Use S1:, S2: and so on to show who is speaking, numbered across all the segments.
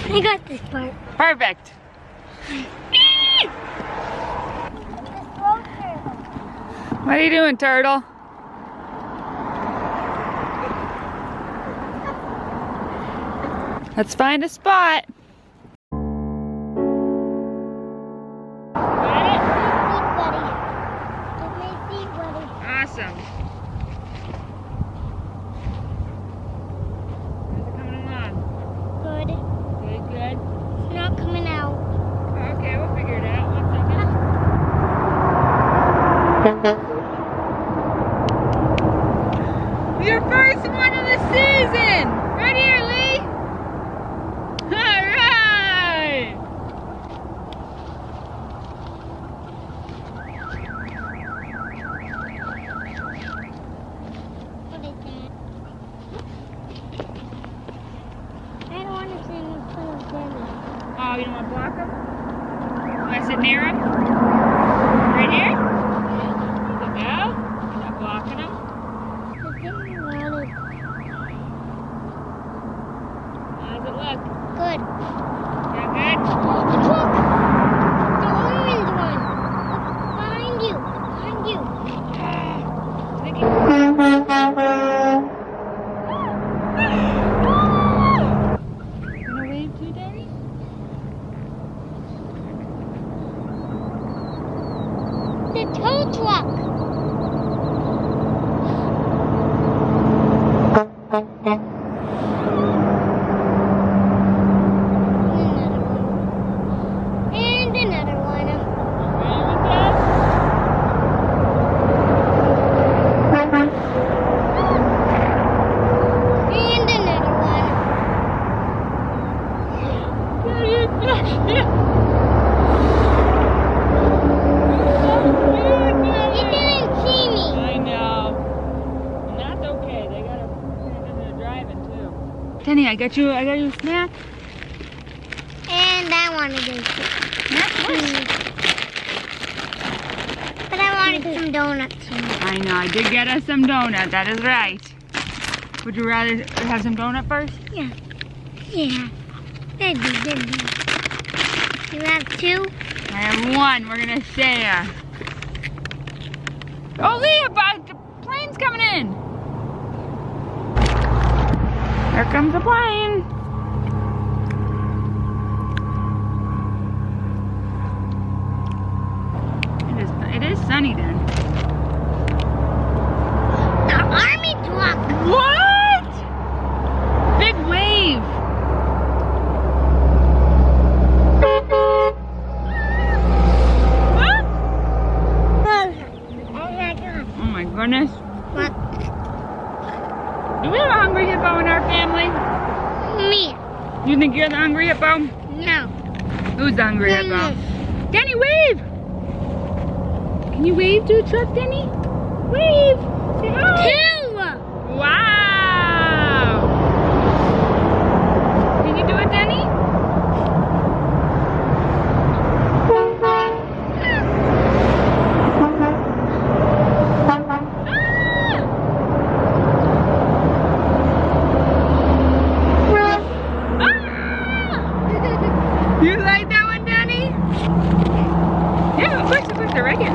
S1: I got this part.
S2: Perfect. What are you doing, turtle? Let's find a spot. Got it? Awesome. How's it coming along?
S1: Good.
S2: Good, good.
S1: It's not coming out.
S2: Okay, we'll figure it out. 1 second. Your first one of the season! Right here, Lee! Alright!
S1: What is that? I don't want to stand in front of Danny.
S2: Oh, you don't want to block him? You want to sit near him? Right here? There you go. Not blocking him.
S1: I didn't want it.
S2: How does it look?
S1: Good.
S2: Yeah, good?
S1: The truck! The orange one! Behind you! Behind you!
S2: Gonna wave too, Daddy?
S1: The tow truck! And another one. And another one. It didn't see me.
S2: I know. And that's okay. They gotta do the driving too. Denny, I got you a snack.
S1: And I wanted this.
S2: Snack?
S1: But I wanted some donuts.
S2: I know, I did get us some donut, that is right. Would you rather have some donut first?
S1: Yeah. Yeah. That'd be good. You have two?
S2: I have one, we're gonna share. Oh, Leah, the plane's coming in. Here comes the plane. It is sunny then.
S1: The army truck!
S2: What? Big wave. Huh?
S1: Oh my god.
S2: Oh my goodness.
S1: What?
S2: Do we have a hungry hippo in our family?
S1: Me.
S2: You think you're the hungry hippo?
S1: No.
S2: Who's the hungry hippo? Denny, wave! Can you wave to the truck, Denny? Wave! Say hi!
S1: Two!
S2: Wow! Can you do it, Denny? You like that one, Danny? Yeah, of course, they're right here.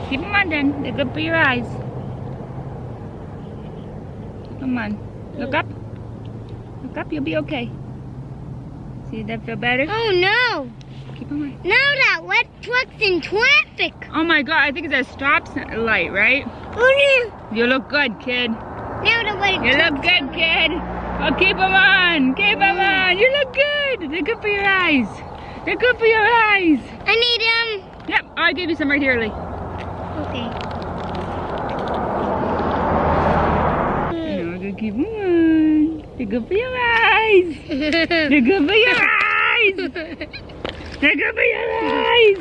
S2: Keep them on, then. They're good for your eyes. Come on. Look up. Look up, you'll be okay. See, that feel better?
S1: Oh no!
S2: Keep them on.
S1: Now that wet truck's in traffic!
S2: Oh my god, I think it's a stop light, right?
S1: Oh no!
S2: You look good, kid.
S1: Now the wet
S2: You look good, kid. Oh, keep them on. Keep them on. You look good. They're good for your eyes. They're good for your eyes.
S1: I need
S2: Yep, I gave you some right here, Lee.
S1: Okay.
S2: Now we're gonna keep them on. They're good for your eyes. They're good for your eyes. They're good for your eyes.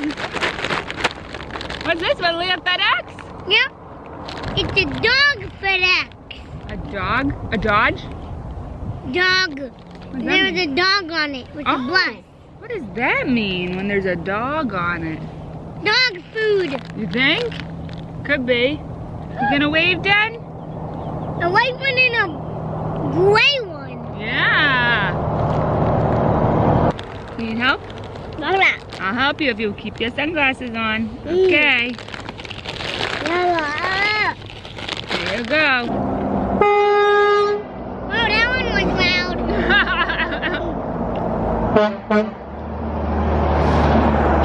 S2: What's this one, Lee? A FedEx?
S1: Yep. It's a dog FedEx.
S2: A dog? A Dodge?
S1: Dog.
S2: What does that
S1: There was
S2: mean?
S1: a dog on it with a blood.
S2: What does that mean when there's a dog on it?
S1: Dog food.
S2: You think? Could be. You gonna wave, Dad?
S1: A white one and a gray one.
S2: Yeah. Need help?
S1: Lola.
S2: I'll help you if you keep your sunglasses on. Okay.
S1: Lola.
S2: There you go.
S1: Oh, that one was loud.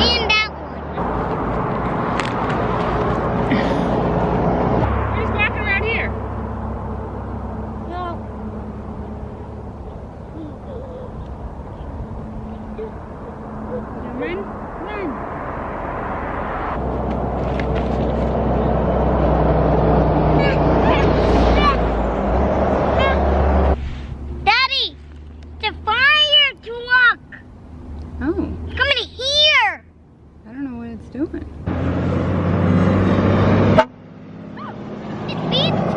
S1: And that one.
S2: We're just walking around here.
S1: No.
S2: Run, run.
S1: Daddy, the fire truck.
S2: Oh,
S1: It's coming here.
S2: I don't know what it's doing.
S1: It beats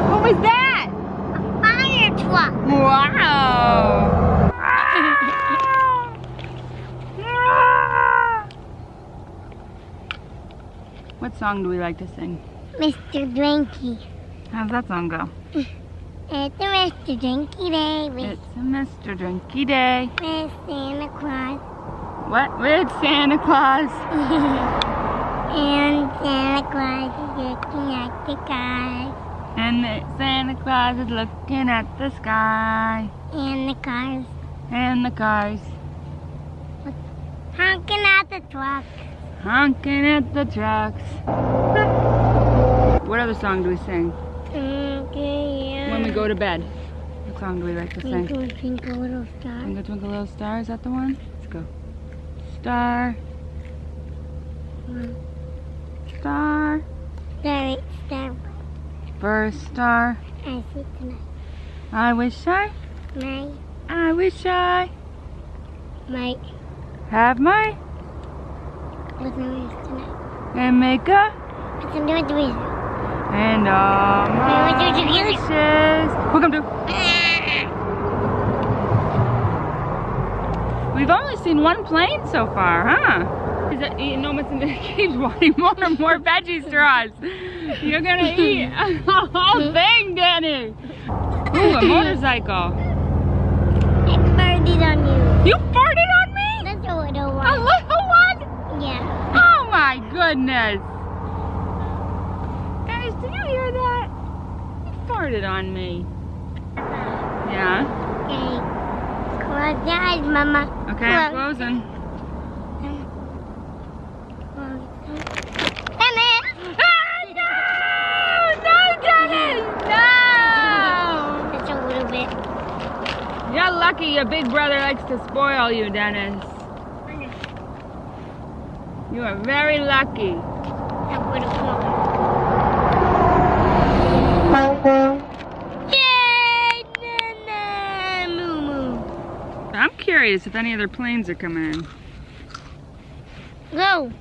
S2: What was that?
S1: a fire truck.
S2: Wow. What song do we like to sing?
S1: Mr. Drinky.
S2: How's that song go?
S1: It's a Mr. Drinky Day with
S2: It's a Mr. Drinky Day.
S1: Santa Claus.
S2: What? With Santa Claus.
S1: And Santa Claus is looking at the sky.
S2: And Santa Claus is looking at the sky.
S1: And the cars
S2: And the cars
S1: honking at the truck.
S2: honking at the trucks. What other song do we sing
S1: Okay,
S2: when we go to bed? What song do we like to sing?
S1: Twinkle, twinkle, little star.
S2: Twinkle, twinkle, little star. Is that the one? Let's go. Star. Star.
S1: Sorry, star.
S2: First star.
S1: I see tonight.
S2: I wish I
S1: My
S2: have my
S1: what's the news tonight?
S2: and make a
S1: What's the news tonight?
S2: and all my wishes. Welcome to. We've only seen one plane so far, huh? Is it eating almost and it keeps wanting more and more veggie straws. You're gonna eat a whole thing, Danny. Ooh, a motorcycle.
S1: It farted on you.
S2: You farted on me?
S1: That's a little
S2: A
S1: one.
S2: little one?
S1: Yeah.
S2: Oh my goodness. Guys, did you hear that? You farted on me. Yeah.
S1: Okay. Close your eyes, Mama.
S2: Okay, I'm closing.
S1: Dennis!
S2: Ah, no! No, Dennis! No!
S1: Just a little bit.
S2: You're lucky your big brother likes to spoil you, Dennis. You are very lucky.
S1: A little more. Yay! Moo moo.
S2: I'm curious if any other planes are coming in.
S1: Go.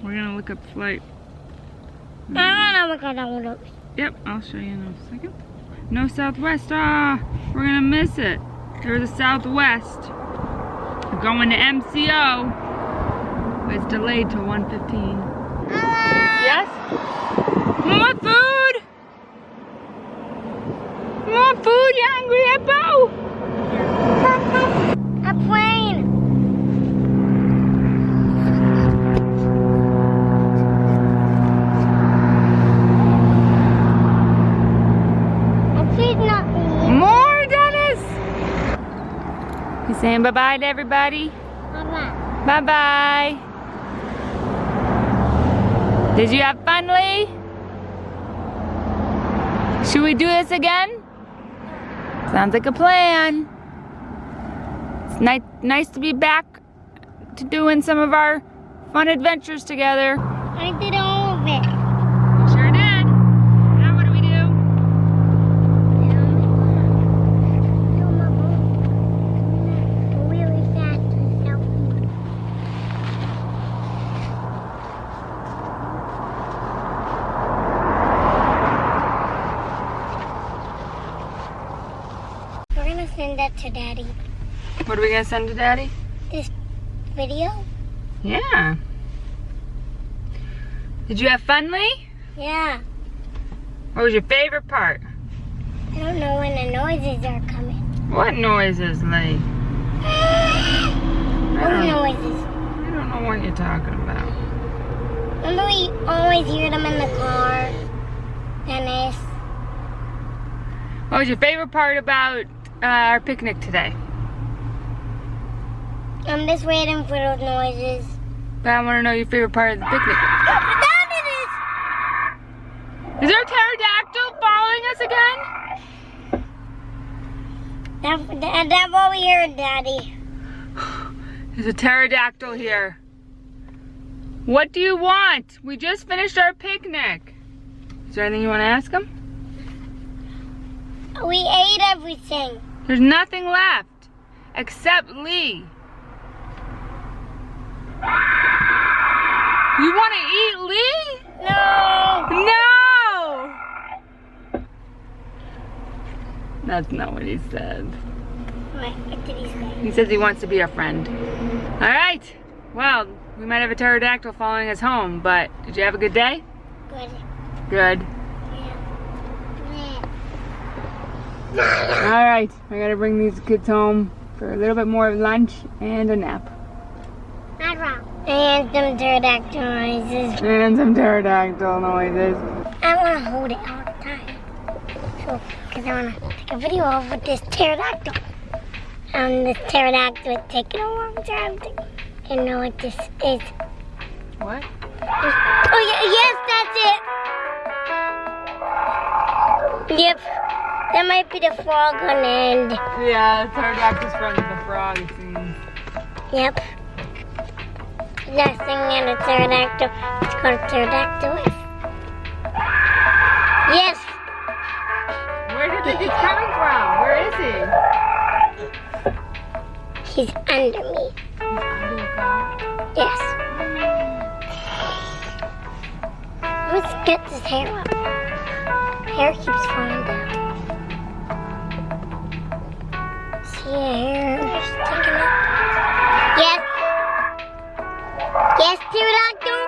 S2: We're gonna look up flight.
S1: I don't know what kind of one.
S2: Yep, I'll show you in a second. No Southwest. Ah, we're gonna miss it. There's a Southwest. We're going to MCO. It's delayed till 1:15. Yes? More food? More food, you hungry, Hippo?
S1: A plane. Please not me.
S2: More, Dennis? You saying bye-bye to everybody?
S1: Mama.
S2: Bye-bye. Did you have fun, Lee? Should we do this again? Sounds like a plan. It's nice to be back to doing some of our fun adventures together.
S1: I did all of it.
S2: We sure did. Now what do we do?
S1: Really fast and selfie. We're gonna send that to Daddy.
S2: What are we gonna send to Daddy?
S1: This video.
S2: Yeah. Did you have fun, Lee?
S1: Yeah.
S2: What was your favorite part?
S1: I don't know when the noises are coming.
S2: What noises, Lee?
S1: What noises?
S2: I don't know what you're talking about.
S1: Remember we always hear them in the car? Dennis.
S2: What was your favorite part about our picnic today?
S1: I'm just waiting for those noises.
S2: But I want to know your favorite part of the picnic.
S1: Down it
S2: Is there a pterodactyl following us again?
S1: That's what we heard, Daddy.
S2: There's a pterodactyl here. What do you want? We just finished our picnic. Is there anything you want to ask him?
S1: We ate everything.
S2: There's nothing left except Lee. You want to eat Lee?
S1: No.
S2: No! That's not what he said.
S1: What did he say?
S2: He says he wants to be our friend. All right. Well, we might have a pterodactyl following us home, but did you have a good day?
S1: Good.
S2: Good. All right. I got to bring these kids home for a little bit more of lunch and a nap.
S1: Not wrong. And some pterodactyl noises.
S2: And some pterodactyl noises.
S1: I want to hold it all the time. So, because I want to take a video of with this pterodactyl. This pterodactyl is taking a long time to know what this is.
S2: What?
S1: Oh, yes, that's it. Yep. That might be the frog on the end.
S2: Yeah, the pterodactyl's friends with the frog, it seems.
S1: Yep. Next thing in a pterodactyl. It's called a pterodactyl. Yes.
S2: Where do you think he's coming from? Where is he?
S1: He's under me.
S2: He's under the car?
S1: Yes. Let's get this hair up. Hair keeps falling down. See the hair sticking up? Yes. Yes, pterodactyl.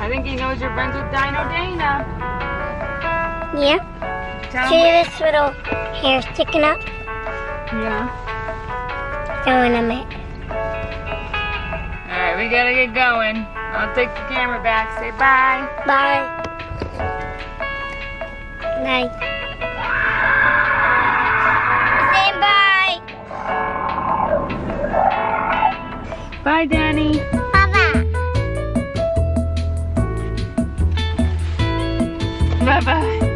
S2: I think he knows you're friends with Dino Dana.
S1: Yep.
S2: Tell
S1: See
S2: him.
S1: this little hair sticking up?
S2: Yeah.
S1: Going a minute.
S2: Alright, we gotta get going. I'll take the camera back. Say bye.
S1: Bye. Bye. Say bye.
S2: Bye, Danny.
S1: Bye-bye.
S2: Bye-bye.